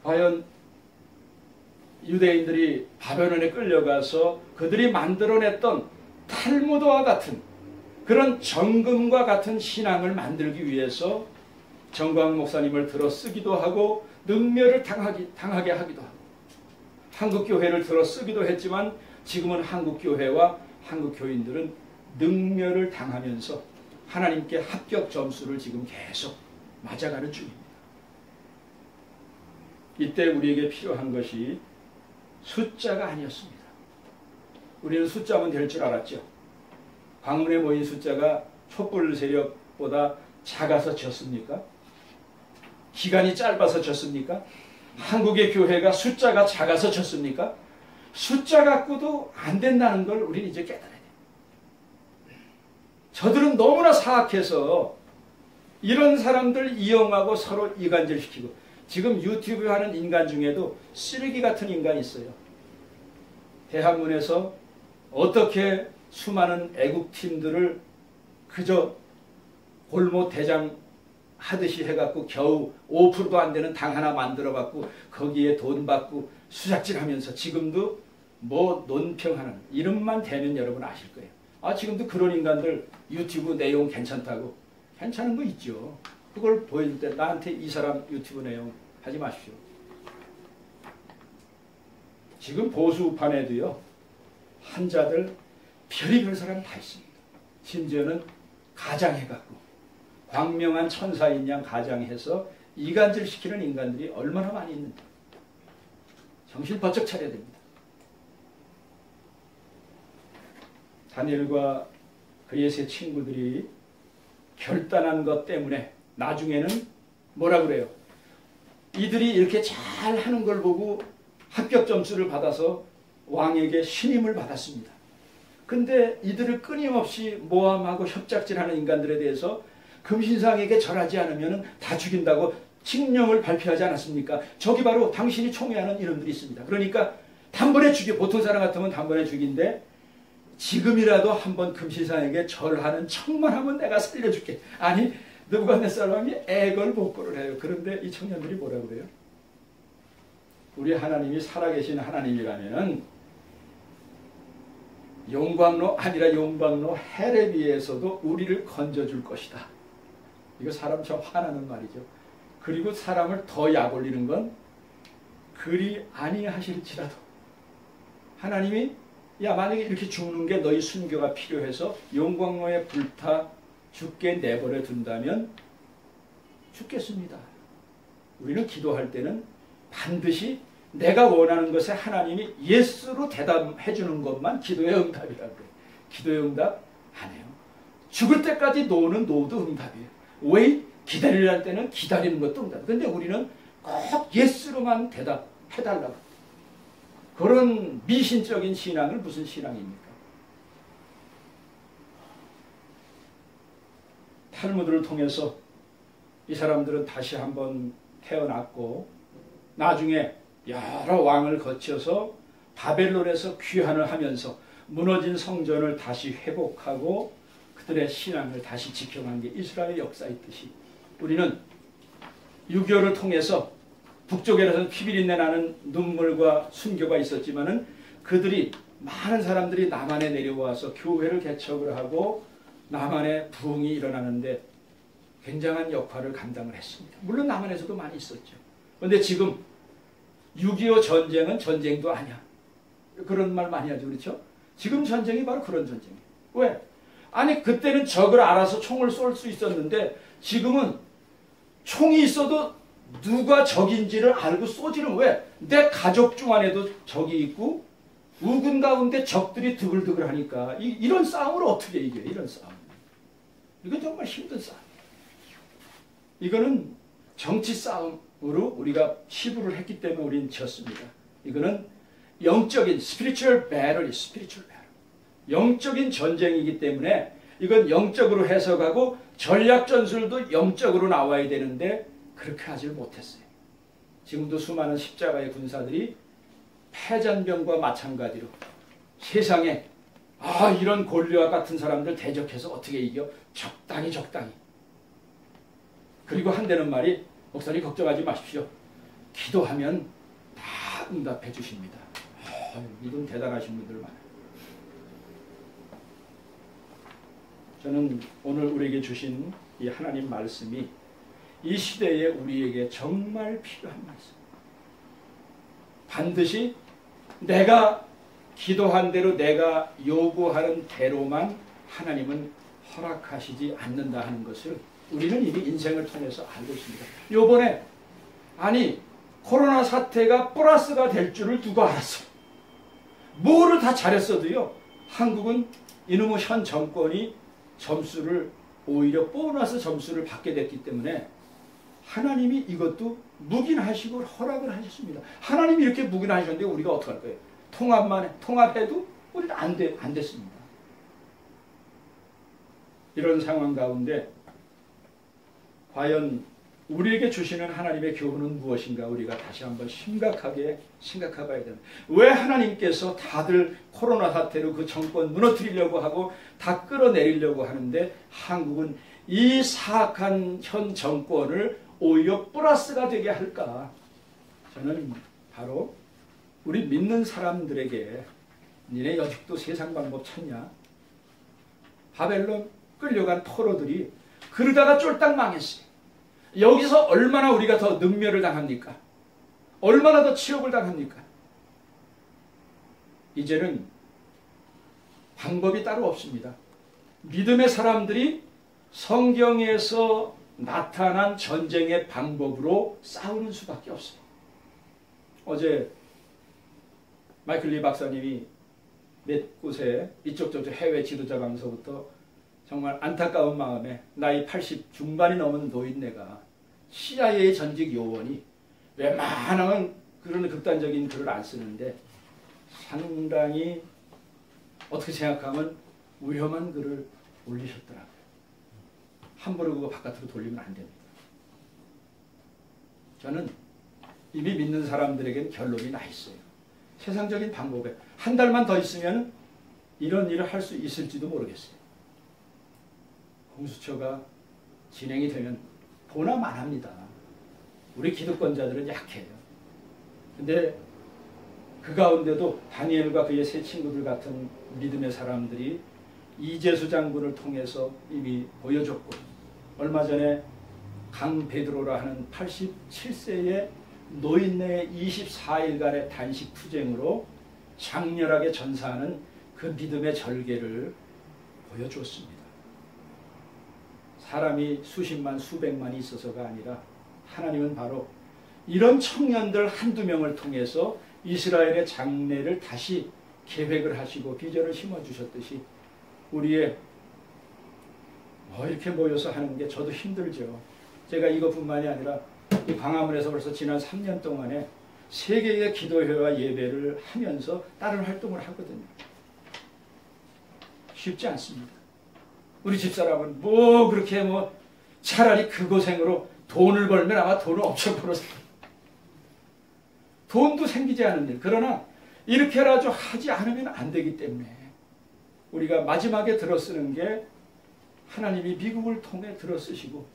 과연 유대인들이 바벨론에 끌려가서 그들이 만들어냈던 탈무드와 같은 그런 정금과 같은 신앙을 만들기 위해서 정광 목사님을 들어 쓰기도 하고 능멸을 당하게 하기도 하고 한국교회를 들어 쓰기도 했지만 지금은 한국교회와 한국교인들은 능멸을 당하면서 하나님께 합격 점수를 지금 계속 맞아가는 중입니다. 이때 우리에게 필요한 것이 숫자가 아니었습니다. 우리는 숫자면 될 줄 알았죠. 광문에 모인 숫자가 촛불 세력보다 작아서 졌습니까? 기간이 짧아서 졌습니까? 한국의 교회가 숫자가 작아서 졌습니까? 숫자 갖고도 안 된다는 걸 우리는 이제 깨달아야 돼요. 저들은 너무나 사악해서 이런 사람들 이용하고 서로 이간질시키고 지금 유튜브 하는 인간 중에도 쓰레기 같은 인간이 있어요. 대한문에서 어떻게 수많은 애국팀들을 그저 골모 대장 하듯이 해갖고 겨우 5%도 안 되는 당 하나 만들어갖고 거기에 돈 받고 수작질하면서 지금도 논평하는 이름만 대면 여러분 아실 거예요. 지금도 그런 인간들 유튜브 내용 괜찮다고 괜찮은 거 있죠. 그걸 보여줄 때 나한테 이 사람 유튜브 내용 하지 마십시오. 지금 보수판에도요. 한자들 별의별 사람 다 있습니다. 심지어는 가장해갖고 광명한 천사인 양 가장해서 이간질시키는 인간들이 얼마나 많이 있는데 정신 번쩍 차려야 됩니다. 다니엘과 그의 세 친구들이 결단한 것 때문에 나중에는 뭐라 그래요? 이들이 이렇게 잘 하는 걸 보고 합격 점수를 받아서 왕에게 신임을 받았습니다. 근데 이들을 끊임없이 모함하고 협작질하는 인간들에 대해서 금신상에게 절하지 않으면 다 죽인다고 칙령을 발표하지 않았습니까? 저기 바로 당신이 총애하는 이놈들이 있습니다. 그러니까 단번에 죽여. 보통 사람 같으면 단번에 죽인데 지금이라도 한번 금신상에게 절하는 척만 하면 내가 살려줄게. 아니 느부갓네살 왕이 애걸복걸을 해요. 그런데 이 청년들이 뭐라고 그래요? 우리 하나님이 살아계신 하나님이라면 용광로 아니라 용광로 헤레비에서도 우리를 건져줄 것이다. 이거 사람 참 화나는 말이죠. 그리고 사람을 더 약올리는 건 그리 아니하실지라도 하나님이 만약에 이렇게 죽는 게 너희 순교가 필요해서 용광로에 불타 죽게 내버려 둔다면 죽겠습니다. 우리는 기도할 때는 반드시 내가 원하는 것에 하나님이 예스로 대답해 주는 것만 기도의 응답이라고 해요. 기도의 응답 안 해요. 죽을 때까지 노는 노도 응답이에요. 왜 기다리려 할 때는 기다리는 것도 응답이에요. 근데 우리는 꼭 예스로만 대답해달라고. 그런 미신적인 신앙을 무슨 신앙입니까? 탈무드를 통해서 이 사람들은 다시 한번 태어났고 나중에 여러 왕을 거쳐서 바벨론에서 귀환을 하면서 무너진 성전을 다시 회복하고 그들의 신앙을 다시 지켜간 게 이스라엘 역사이듯이 우리는 6.25를 통해서 북쪽에서는 피비린내 나는 눈물과 순교가 있었지만은 그들이 많은 사람들이 남한에 내려와서 교회를 개척을 하고 남한에 부흥이 일어나는데 굉장한 역할을 감당을 했습니다. 물론 남한에서도 많이 있었죠. 그런데 지금 6.25 전쟁은 전쟁도 아니야. 그런 말 많이 하죠. 그렇죠? 지금 전쟁이 바로 그런 전쟁이에요. 왜? 아니 그때는 적을 알아서 총을 쏠 수 있었는데 지금은 총이 있어도 누가 적인지를 알고 쏘지는 왜? 내 가족 중 안에도 적이 있고 우군 가운데 적들이 드글드글 하니까 이런 싸움을 어떻게 이겨요? 이런 싸움. 이건 정말 힘든 싸움이에요. 이거는 정치 싸움으로 우리가 시부를 했기 때문에 우리는 졌습니다. 이거는 영적인 spiritual battle, spiritual battle. 영적인 전쟁이기 때문에 이건 영적으로 해석하고 전략 전술도 영적으로 나와야 되는데 그렇게 하질 못했어요. 지금도 수많은 십자가의 군사들이 패잔병과 마찬가지로 세상에 이런 골리앗 같은 사람들 대적해서 어떻게 이겨? 적당히. 그리고 한다는 말이 목사님 걱정하지 마십시오. 기도하면 다 응답해 주십니다. 이분 대단하신 분들 많아요. 저는 오늘 우리에게 주신 이 하나님 말씀이 이 시대에 우리에게 정말 필요한 말씀. 반드시 내가 기도한 대로 내가 요구하는 대로만 하나님은 허락하시지 않는다 하는 것을 우리는 이미 인생을 통해서 알고 있습니다. 요번에 코로나 사태가 플러스가 될 줄을 누가 알았어요? 뭐를 다 잘했어도요. 한국은 이놈의 현 정권이 점수를 오히려 보너스 점수를 받게 됐기 때문에 하나님이 이것도 묵인하시고 허락을 하셨습니다. 하나님이 이렇게 묵인하셨는데 우리가 어떻게 할 거예요? 통합해도 우리는 안 됐습니다. 이런 상황 가운데 과연 우리에게 주시는 하나님의 교훈은 무엇인가 우리가 다시 한번 심각하게 생각해 봐야 됩니다. 왜 하나님께서 다들 코로나 사태로 그 정권 무너뜨리려고 하고 다 끌어내리려고 하는데 한국은 이 사악한 현 정권을 오히려 플러스가 되게 할까? 저는 바로 우리 믿는 사람들에게 니네 여직도 세상 방법 찾냐? 바벨론 끌려간 포로들이 그러다가 쫄딱 망했어요. 여기서 얼마나 우리가 더 능멸을 당합니까? 얼마나 더 치욕을 당합니까? 이제는 방법이 따로 없습니다. 믿음의 사람들이 성경에서 나타난 전쟁의 방법으로 싸우는 수밖에 없어요. 어제 마이클 리 박사님이 몇 곳에 이쪽 저쪽 해외 지도자 강서부터 정말 안타까운 마음에 나이 80 중반이 넘은 노인네가 CIA 전직 요원이 웬만하면 그런 극단적인 글을 안 쓰는데 상당히 어떻게 생각하면 위험한 글을 올리셨더라고요. 함부로 그거 바깥으로 돌리면 안 됩니다. 저는 이미 믿는 사람들에겐 결론이 나 있어요. 세상적인 방법에 한 달만 더 있으면 이런 일을 할 수 있을지도 모르겠어요. 공수처가 진행이 되면 보나마납니다. 우리 기득권자들은 약해요. 근데 그 가운데도 다니엘과 그의 세 친구들 같은 믿음의 사람들이 이재수 장군을 통해서 이미 보여줬고 얼마 전에 강 베드로라 하는 87세의 노인네의 24일간의 단식 투쟁으로 장렬하게 전사하는 그 믿음의 절개를 보여주었습니다. 사람이 수십만 수백만이 있어서가 아니라 하나님은 바로 이런 청년들 한두 명을 통해서 이스라엘의 장래를 다시 계획을 하시고 비전을 심어주셨듯이 우리의 이렇게 모여서 하는 게 저도 힘들죠. 제가 이것뿐만이 아니라 이 광화문에서 벌써 지난 3년 동안에 3개의 기도회와 예배를 하면서 다른 활동을 하거든요. 쉽지 않습니다. 우리 집사람은 그렇게 차라리 그 고생으로 돈을 벌면 아마 돈을 엄청 벌었을 거예요. 돈도 생기지 않은 일. 그러나 이렇게라도 하지 않으면 안 되기 때문에 우리가 마지막에 들어쓰는 게 하나님이 미국을 통해 들어쓰시고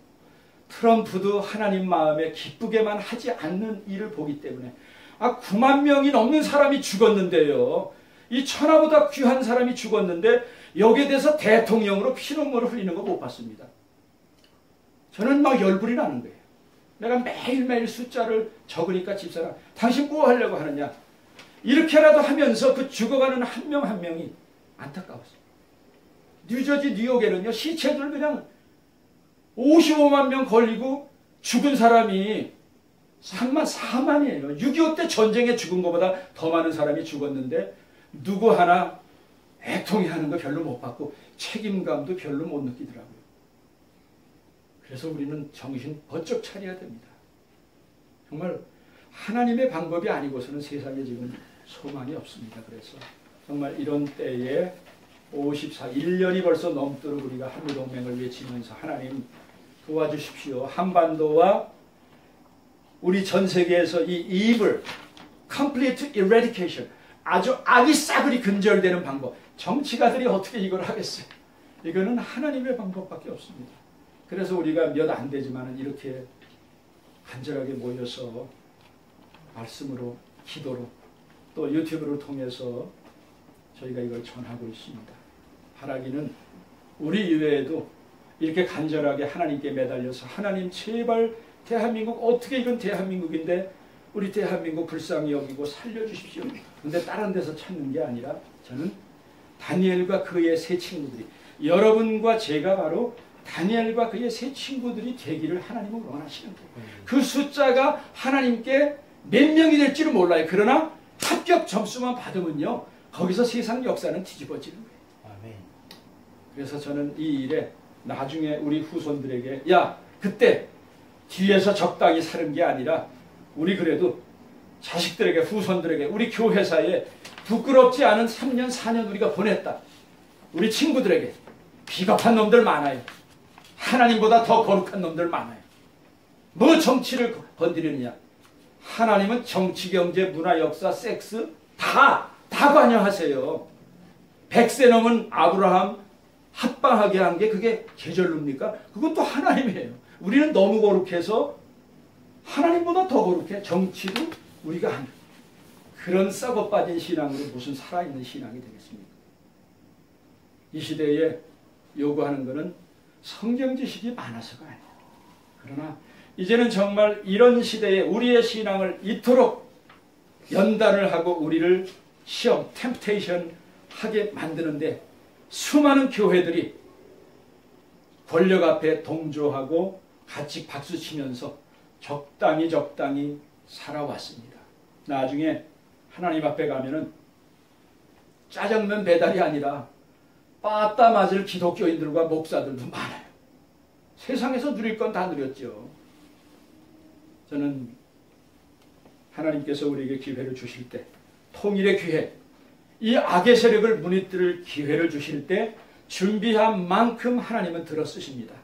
트럼프도 하나님 마음에 기쁘게만 하지 않는 일을 보기 때문에 9만 명이 넘는 사람이 죽었는데요. 이 천하보다 귀한 사람이 죽었는데 여기에 대해서 대통령으로 피눈물을 흘리는 거 못 봤습니다. 저는 막 열불이 나는 거예요. 내가 매일매일 숫자를 적으니까 집사람 당신 뭐 하려고 하느냐. 이렇게라도 하면서 그 죽어가는 한 명 한 명이 안타까웠어요. 뉴저지 뉴욕에는요 시체들 그냥 55만 명 걸리고 죽은 사람이 3만 4만이에요. 6.25 때 전쟁에 죽은 것보다 더 많은 사람이 죽었는데 누구 하나 애통해하는 거 별로 못 받고 책임감도 별로 못 느끼더라고요. 그래서 우리는 정신 번쩍 차려야 됩니다. 정말 하나님의 방법이 아니고서는 세상에 지금 소망이 없습니다. 그래서 정말 이런 때에 1년이 벌써 넘도록 우리가 한미동맹을 외치면서 하나님 도와주십시오. 한반도와 우리 전 세계에서 이 evil, complete eradication, 아주 악이 싸그리 근절되는 방법. 정치가들이 어떻게 이걸 하겠어요? 이거는 하나님의 방법밖에 없습니다. 그래서 우리가 몇 안 되지만 이렇게 간절하게 모여서 말씀으로, 기도로, 또 유튜브를 통해서 저희가 이걸 전하고 있습니다. 바라기는 우리 이외에도 이렇게 간절하게 하나님께 매달려서 하나님 제발 대한민국 어떻게 이건 대한민국인데 우리 대한민국 불쌍히 여기고 살려주십시오. 그런데 다른 데서 찾는 게 아니라 저는 다니엘과 그의 세 친구들이 여러분과 제가 바로 다니엘과 그의 세 친구들이 되기를 하나님은 원하시는 거예요. 그 숫자가 하나님께 몇 명이 될지는 몰라요. 그러나 합격 점수만 받으면요 거기서 세상 역사는 뒤집어지는 거예요. 아멘. 그래서 저는 이 일에 나중에 우리 후손들에게 그때 뒤에서 적당히 사는 게 아니라 우리 그래도 자식들에게 후손들에게 우리 교회사에 부끄럽지 않은 3년 4년 우리가 보냈다. 우리 친구들에게 비겁한 놈들 많아요. 하나님보다 더 거룩한 놈들 많아요. 뭐 정치를 건드리느냐. 하나님은 정치, 경제, 문화, 역사, 섹스 다 관여하세요. 100세 넘은 아브라함 합방하게 한 게 그게 계절릅니까? 그건 또 하나님이에요. 우리는 너무 거룩해서 하나님보다 더 거룩해. 정치도 우리가 하는 그런 썩어 빠진 신앙으로 무슨 살아있는 신앙이 되겠습니까? 이 시대에 요구하는 것은 성경 지식이 많아서가 아니에요. 그러나 이제는 정말 이런 시대에 우리의 신앙을 이토록 연단을 하고 우리를 시험, 템프테이션 하게 만드는데 수많은 교회들이 권력 앞에 동조하고 같이 박수치면서 적당히 살아왔습니다. 나중에 하나님 앞에 가면은 짜장면 배달이 아니라 빠따 맞을 기독교인들과 목사들도 많아요. 세상에서 누릴 건 다 누렸죠. 저는 하나님께서 우리에게 기회를 주실 때, 통일의 기회, 이 악의 세력을 무너뜨릴 기회를 주실 때 준비한 만큼 하나님은 들어쓰십니다.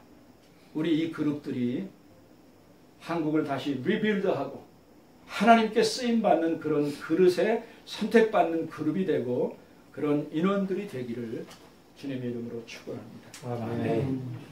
우리 이 그룹들이 한국을 다시 리빌드하고 하나님께 쓰임받는 그런 그릇에 선택받는 그룹이 되고 그런 인원들이 되기를 주님의 이름으로 축원합니다. 아멘.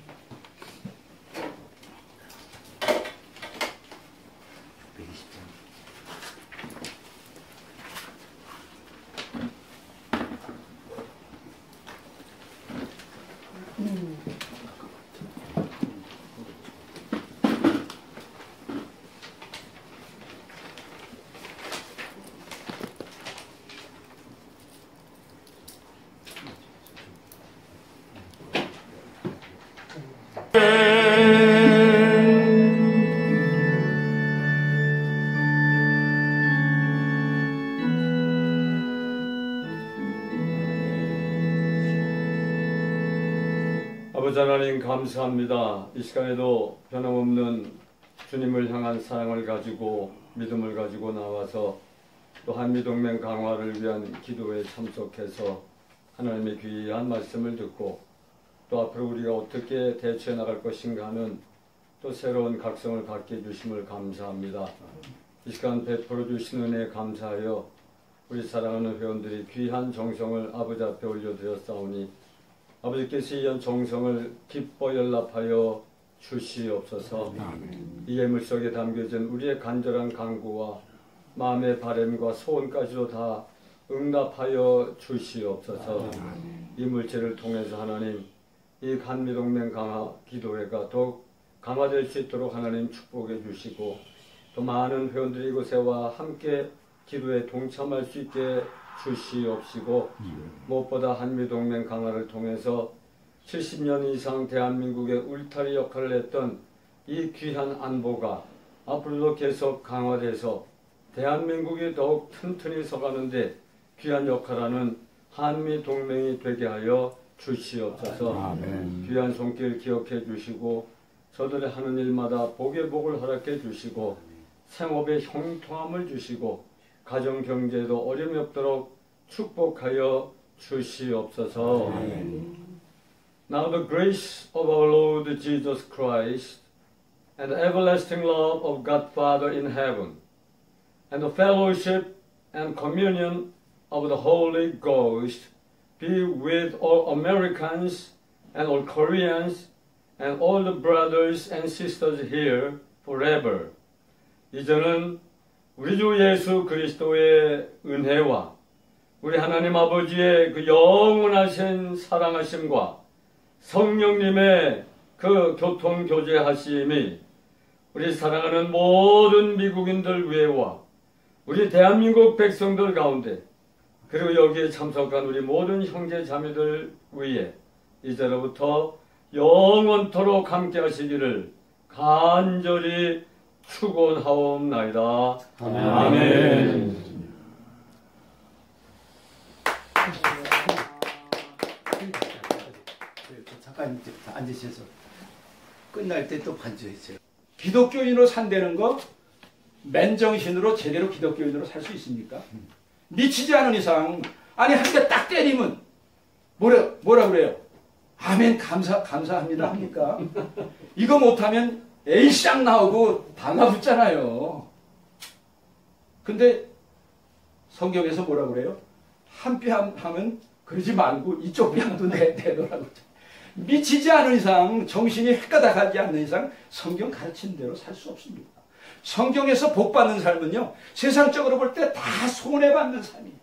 아버지 하나님 감사합니다. 이 시간에도 변함없는 주님을 향한 사랑을 가지고 믿음을 가지고 나와서 또 한미동맹 강화를 위한 기도에 참석해서 하나님의 귀한 말씀을 듣고 또 앞으로 우리가 어떻게 대처해 나갈 것인가 하는 또 새로운 각성을 갖게 해주심을 감사합니다. 이 시간 베풀어 주신 은혜에 감사하여 우리 사랑하는 회원들이 귀한 정성을 아버지 앞에 올려드렸사오니 아버지께서 이 정성을 기뻐 연락하여 주시옵소서. 이 예물 속에 담겨진 우리의 간절한 간구와 마음의 바램과 소원까지도 다 응답하여 주시옵소서. 이 물체를 통해서 하나님 이 한미동맹 강화 기도회가 더욱 강화될 수 있도록 하나님 축복해 주시고 또 많은 회원들이 이곳에 와 함께 기도에 동참할 수 있게 주시옵시고 무엇보다 한미동맹 강화를 통해서 70년 이상 대한민국의 울타리 역할을 했던 이 귀한 안보가 앞으로도 계속 강화돼서 대한민국이 더욱 튼튼히 서가는데 귀한 역할하는 한미동맹이 되게 하여 주시옵소서. 아멘. 귀한 손길 기억해 주시고 저들의 하는 일마다 복의 복을 허락해 주시고 생업에 형통함을 주시고 가정 경제에도 어려움이 없도록 축복하여 주시옵소서. 아멘. Now the grace of our Lord Jesus Christ and the everlasting love of God Father in heaven and the fellowship and communion of the Holy Ghost be with all Americans and all Koreans and all the brothers and sisters here forever. 이제는 우리 주 예수 그리스도의 은혜와 우리 하나님 아버지의 그 영원하신 사랑하심과 성령님의 그 교통교제하심이 우리 사랑하는 모든 미국인들 외와 우리 대한민국 백성들 가운데 그리고 여기에 참석한 우리 모든 형제 자매들 위에 이제로부터 영원토록 함께 하시기를 간절히 축원하옵나이다. 아멘. 잠깐 앉으셔서 끝날 때 또 반주해주세요. 기독교인으로 산다는 거 맨정신으로 제대로 기독교인으로 살 수 있습니까? 미치지 않은 이상 아니 한 대 딱 때리면 뭐라 그래요? 아멘 감사합니다 합니까? 이거 못하면 에이쌍 나오고 달라붙잖아요. 근데 성경에서 뭐라 그래요? 한 뼘 하면 그러지 말고 이쪽 뺨도 내놓으라고. 미치지 않은 이상 정신이 헷가닥하지 않는 이상 성경 가르치는 대로 살 수 없습니다. 성경에서 복받는 삶은요 세상적으로 볼 때 다 손해받는 삶이에요.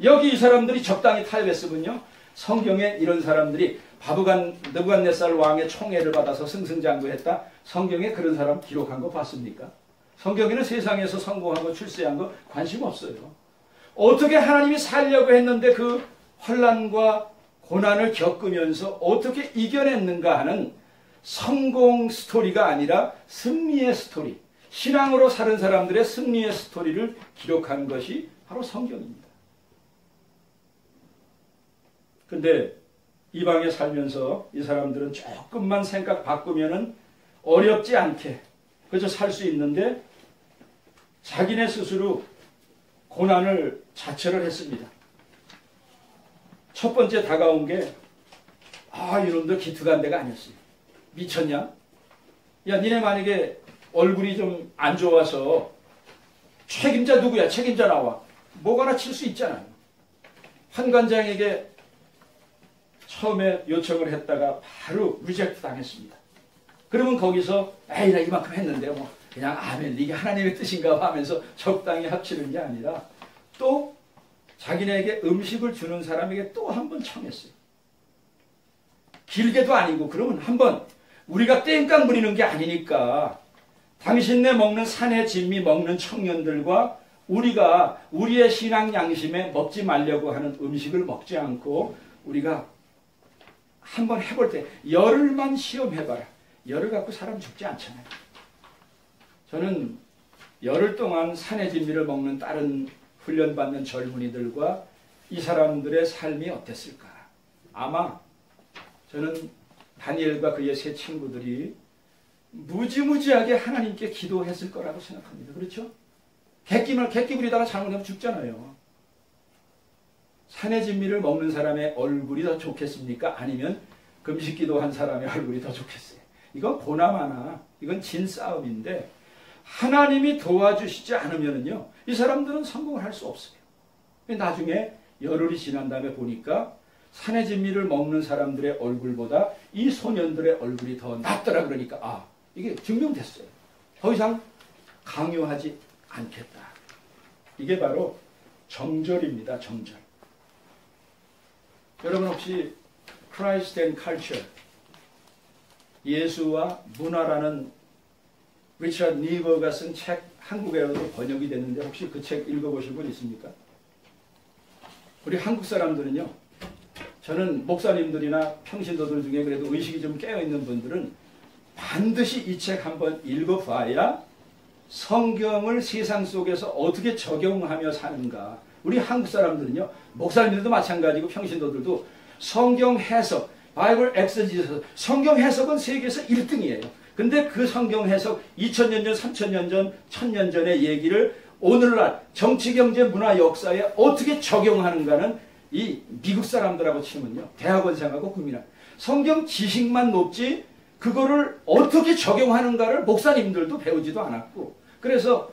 여기 이 사람들이 적당히 타협했으면요 성경에 이런 사람들이 느부갓네살 왕의 총애를 받아서 승승장구했다. 성경에 그런 사람 기록한 거 봤습니까? 성경에는 세상에서 성공한 거 출세한 거 관심 없어요. 어떻게 하나님이 살려고 했는데 그 환난과 고난을 겪으면서 어떻게 이겨냈는가 하는 성공 스토리가 아니라 승리의 스토리, 신앙으로 사는 사람들의 승리의 스토리를 기록한 것이 바로 성경입니다. 근데 이방에 살면서 이 사람들은 조금만 생각 바꾸면은 어렵지 않게 그저 살 수 있는데 자기네 스스로 고난을 자처를 했습니다. 첫 번째 다가온 게 이놈들 기특한 데가 아니었어요. 미쳤냐? 야 니네 만약에 얼굴이 좀 안 좋아서 책임자 누구야? 책임자 나와. 뭐가나 칠 수 있잖아요. 환관장에게 처음에 요청을 했다가 바로 리젝트 당했습니다. 그러면 거기서 에이 나 이만큼 했는데 뭐 그냥 아멘 이게 하나님의 뜻인가 하면서 적당히 합치는 게 아니라 또 자기네에게 음식을 주는 사람에게 또 한 번 청했어요. 길게도 아니고 그러면 한번 우리가 땡깡 부리는 게 아니니까 당신네 먹는 산의 진미 먹는 청년들과 우리가 우리의 신앙 양심에 먹지 말려고 하는 음식을 먹지 않고 우리가 한번 해볼 때 열흘만 시험해봐라. 열흘 갖고 사람 죽지 않잖아요. 저는 열흘 동안 산의 진미를 먹는 다른 훈련받는 젊은이들과 이 사람들의 삶이 어땠을까? 아마 저는 다니엘과 그의 세 친구들이 무지무지하게 하나님께 기도했을 거라고 생각합니다. 그렇죠? 객기 부리다가 잘못하면 죽잖아요. 산의 진미를 먹는 사람의 얼굴이 더 좋겠습니까? 아니면 금식 기도한 사람의 얼굴이 더 좋겠어요? 이건 고나마나 이건 진싸움인데 하나님이 도와주시지 않으면요 이 사람들은 성공을 할 수 없어요. 나중에 열흘이 지난 다음에 보니까 산의 진미를 먹는 사람들의 얼굴보다 이 소년들의 얼굴이 더 낫더라. 그러니까 이게 증명됐어요. 더 이상 강요하지 않겠다. 이게 바로 정절입니다. 정절. 여러분 혹시 Christ and Culture, 예수와 문화라는 리처드 니버가 쓴 책 한국어로도 번역이 됐는데 혹시 그 책 읽어보신 분 있습니까? 우리 한국 사람들은요, 저는 목사님들이나 평신도들 중에 그래도 의식이 좀 깨어있는 분들은 반드시 이 책 한번 읽어봐야 성경을 세상 속에서 어떻게 적용하며 사는가. 우리 한국 사람들은요, 목사님들도 마찬가지고 평신도들도 성경 해석, 바이블 엑세지스, 성경 해석은 세계에서 1등이에요. 근데 그 성경 해석 2000년 전, 3000년 전, 1000년 전의 얘기를 오늘날 정치, 경제, 문화, 역사에 어떻게 적용하는가는 이 미국 사람들하고 치면요, 대학원생하고 국민학 성경 지식만 높지 그거를 어떻게 적용하는가를 목사님들도 배우지도 않았고, 그래서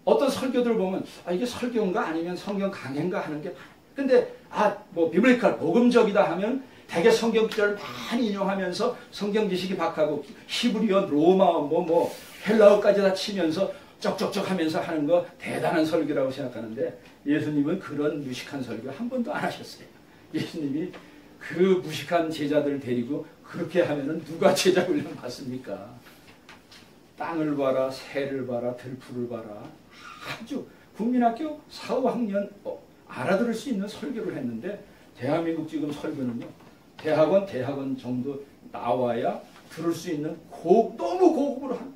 어떤 설교들 보면 이게 설교인가 아니면 성경 강해인가 하는 게, 근데 뭐 비블리컬 복음적이다 하면 대개 성경 구절을 많이 인용하면서 성경 지식이 박하고 히브리어, 로마어, 뭐 헬라어까지 다 치면서 쩍쩍쩍 하면서 하는 거 대단한 설교라고 생각하는데, 예수님은 그런 무식한 설교 한 번도 안 하셨어요. 예수님이 그 무식한 제자들을 데리고 그렇게 하면은 누가 제자 훈련 받습니까? 땅을 봐라, 새를 봐라, 들풀을 봐라. 아주 국민학교 4, 5학년 알아들을 수 있는 설교를 했는데, 대한민국 지금 설교는요, 대학원 정도 나와야 들을 수 있는 너무 고급으로 한